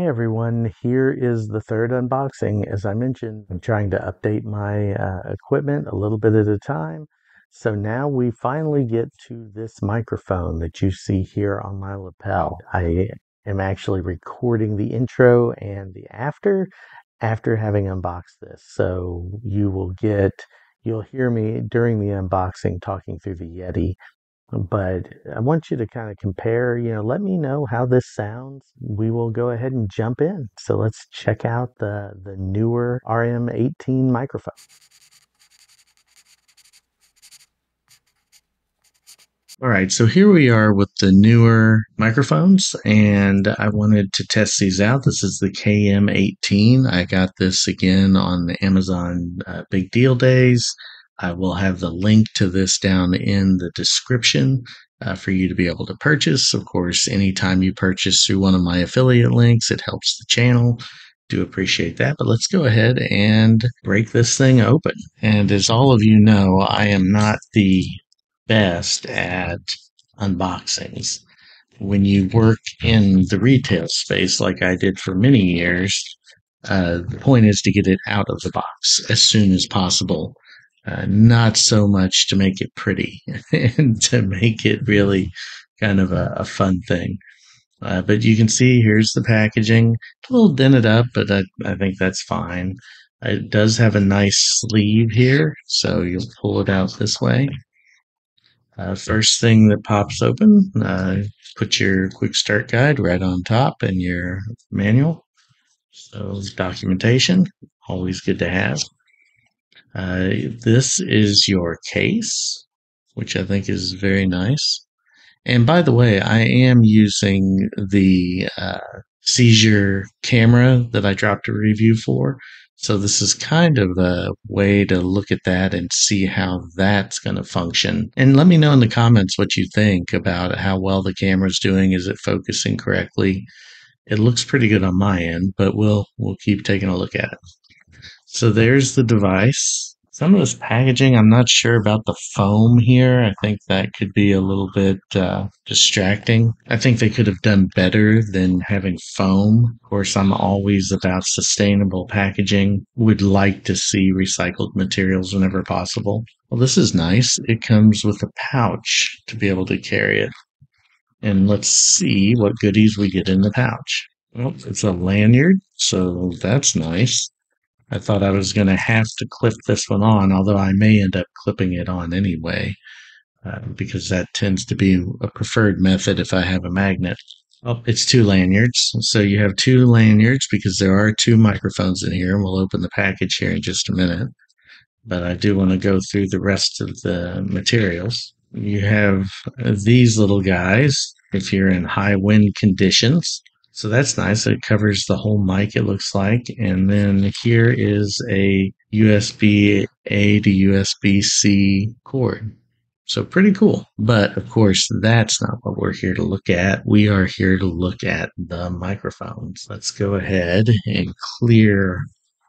Hey everyone, here is the third unboxing. As I mentioned, I'm trying to update my equipment a little bit at a time. So now we finally get to this microphone that you see here on my lapel. I am actually recording the intro and the after having unboxed this. So you'll hear me during the unboxing talking through the Yeti, but I want you to kind of compare, let me know how this sounds. We will go ahead and jump in. So let's check out the newer RM18 microphone. All right, so here we are with the newer microphones, and I wanted to test these out. This is the KM18. I got this again on the Amazon Big Deal Days. I will have the link to this down in the description for you to be able to purchase. Of course, anytime you purchase through one of my affiliate links, it helps the channel. Do appreciate that, but let's go ahead and break this thing open. And as all of you know, I am not the best at unboxings. When you work in the retail space like I did for many years, the point is to get it out of the box as soon as possible. Not so much to make it pretty and to make it really kind of a fun thing. But you can see here's the packaging. A little dented up, but I think that's fine. It does have a nice sleeve here, so you'll pull it out this way. First thing that pops open, put your quick start guide right on top and your manual. So documentation, always good to have. This is your case, which I think is very nice. And by the way, I am using the seizure camera that I dropped a review for. So this is kind of a way to look at that and see how that's going to function. And let me know in the comments what you think about how well the camera's doing. Is it focusing correctly? It looks pretty good on my end, but we'll keep taking a look at it. So there's the device. Some of this packaging, I'm not sure about the foam here. I think that could be a little bit distracting. I think they could have done better than having foam. Of course, I'm always about sustainable packaging. Would like to see recycled materials whenever possible. Well, this is nice. It comes with a pouch to be able to carry it. And let's see what goodies we get in the pouch. Well, it's a lanyard, so that's nice. I thought I was going to have to clip this one on, although I may end up clipping it on anyway, because that tends to be a preferred method if I have a magnet. Oh, it's two lanyards. So you have two lanyards because there are two microphones in here, and we'll open the package here in just a minute. But I do want to go through the rest of the materials. You have these little guys if you're in high wind conditions. So that's nice. It covers the whole mic, it looks like. And then here is a USB A to USB C cord. So pretty cool. But of course, that's not what we're here to look at. We are here to look at the microphones. Let's go ahead and clear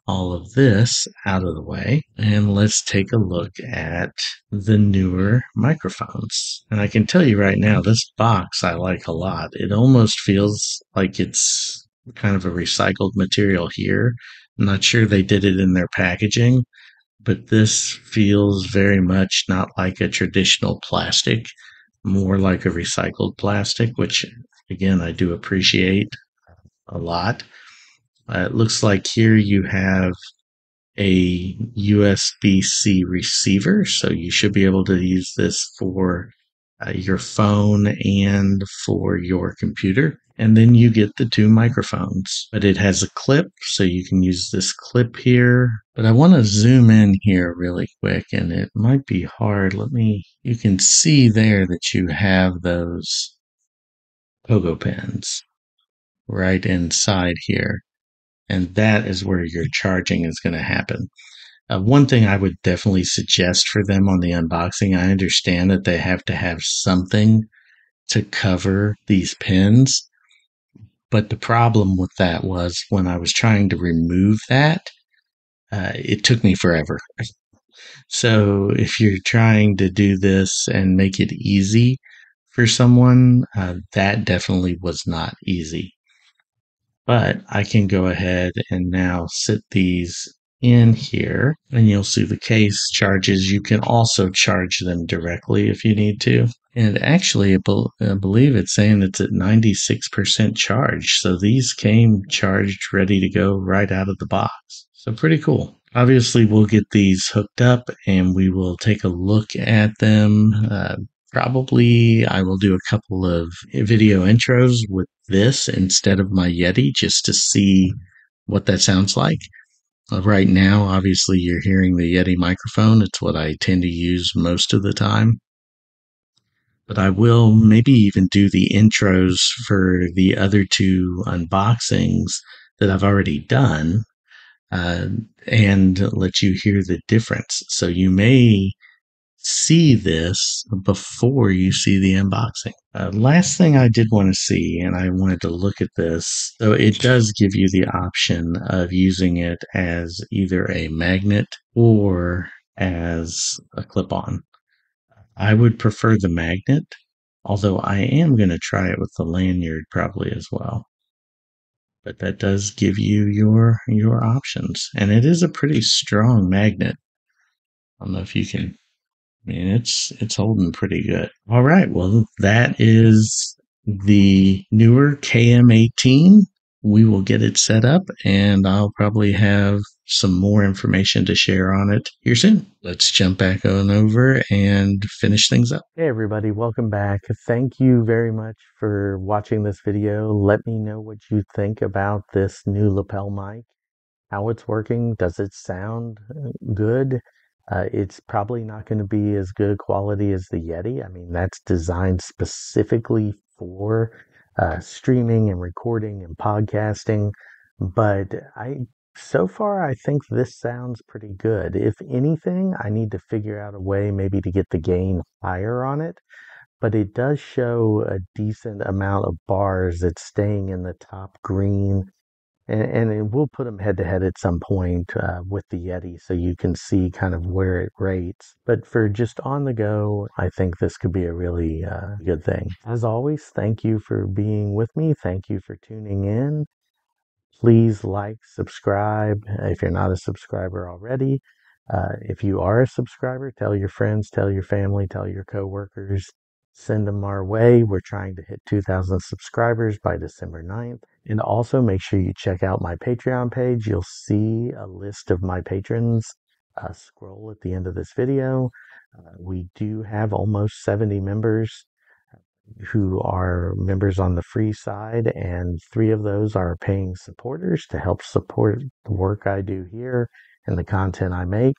all of this out of the way, and let's take a look at the newer microphones. And I can tell you right now, this box I like a lot. It almost feels like it's kind of a recycled material here. I'm not sure they did it in their packaging, but this feels very much not like a traditional plastic, more like a recycled plastic, which again, I do appreciate a lot. It looks like here you have a USB-C receiver, so you should be able to use this for your phone and for your computer. And then you get the two microphones, but it has a clip, so you can use this clip here. But I want to zoom in here really quick, and it might be hard. You can see there that you have those pogo pins right inside here. And that is where your charging is going to happen. One thing I would definitely suggest for them on the unboxing, I understand that they have to have something to cover these pins, but the problem with that was when I was trying to remove that, it took me forever. So if you're trying to do this and make it easy for someone, that definitely was not easy. But I can go ahead and now sit these in here, and you'll see the case charges. You can also charge them directly if you need to. And actually, I believe it's saying it's at 96% charge. So these came charged, ready to go right out of the box. So pretty cool. Obviously, we'll get these hooked up and we will take a look at them. Probably I will do a couple of video intros with this instead of my Yeti just to see what that sounds like. Right now, obviously, you're hearing the Yeti microphone. It's what I tend to use most of the time. But I will maybe even do the intros for the other two unboxings that I've already done, uh, and let you hear the difference. So you may see this before you see the unboxing. Last thing I did want to see, and I wanted to look at this, so it does give you the option of using it as either a magnet or as a clip on. I would prefer the magnet, although I am going to try it with the lanyard probably as well. But that does give you your options, and it is a pretty strong magnet. I don't know if you can. I mean, it's holding pretty good. All right, well, that is the newer KM18. We will get it set up, and I'll probably have some more information to share on it here soon. Let's jump back on over and finish things up. Hey everybody, welcome back. Thank you very much for watching this video. Let me know what you think about this new lapel mic, how it's working. Does it sound good? It's probably not going to be as good quality as the Yeti. I mean, that's designed specifically for streaming and recording and podcasting. But so far, I think this sounds pretty good. If anything, I need to figure out a way maybe to get the gain higher on it. But it does show a decent amount of bars that's staying in the top green, and we'll put them head to head at some point with the Yeti so you can see kind of where it rates. But for just on the go, I think this could be a really good thing. As always, thank you for being with me. Thank you for tuning in. Please like, subscribe if you're not a subscriber already. If you are a subscriber, tell your friends, tell your family, tell your coworkers, send them our way. We're trying to hit 2,000 subscribers by December 9th. And also make sure you check out my Patreon page. You'll see a list of my patrons scroll at the end of this video. We do have almost 70 members who are members on the free side, and 3 of those are paying supporters to help support the work I do here and the content I make.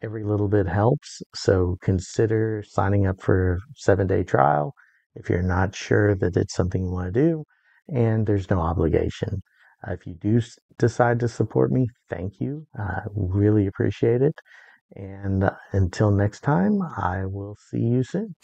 Every little bit helps, so consider signing up for a 7-day trial if you're not sure that it's something you want to do, and there's no obligation. If you do decide to support me, thank you. I really appreciate it. And until next time, I will see you soon.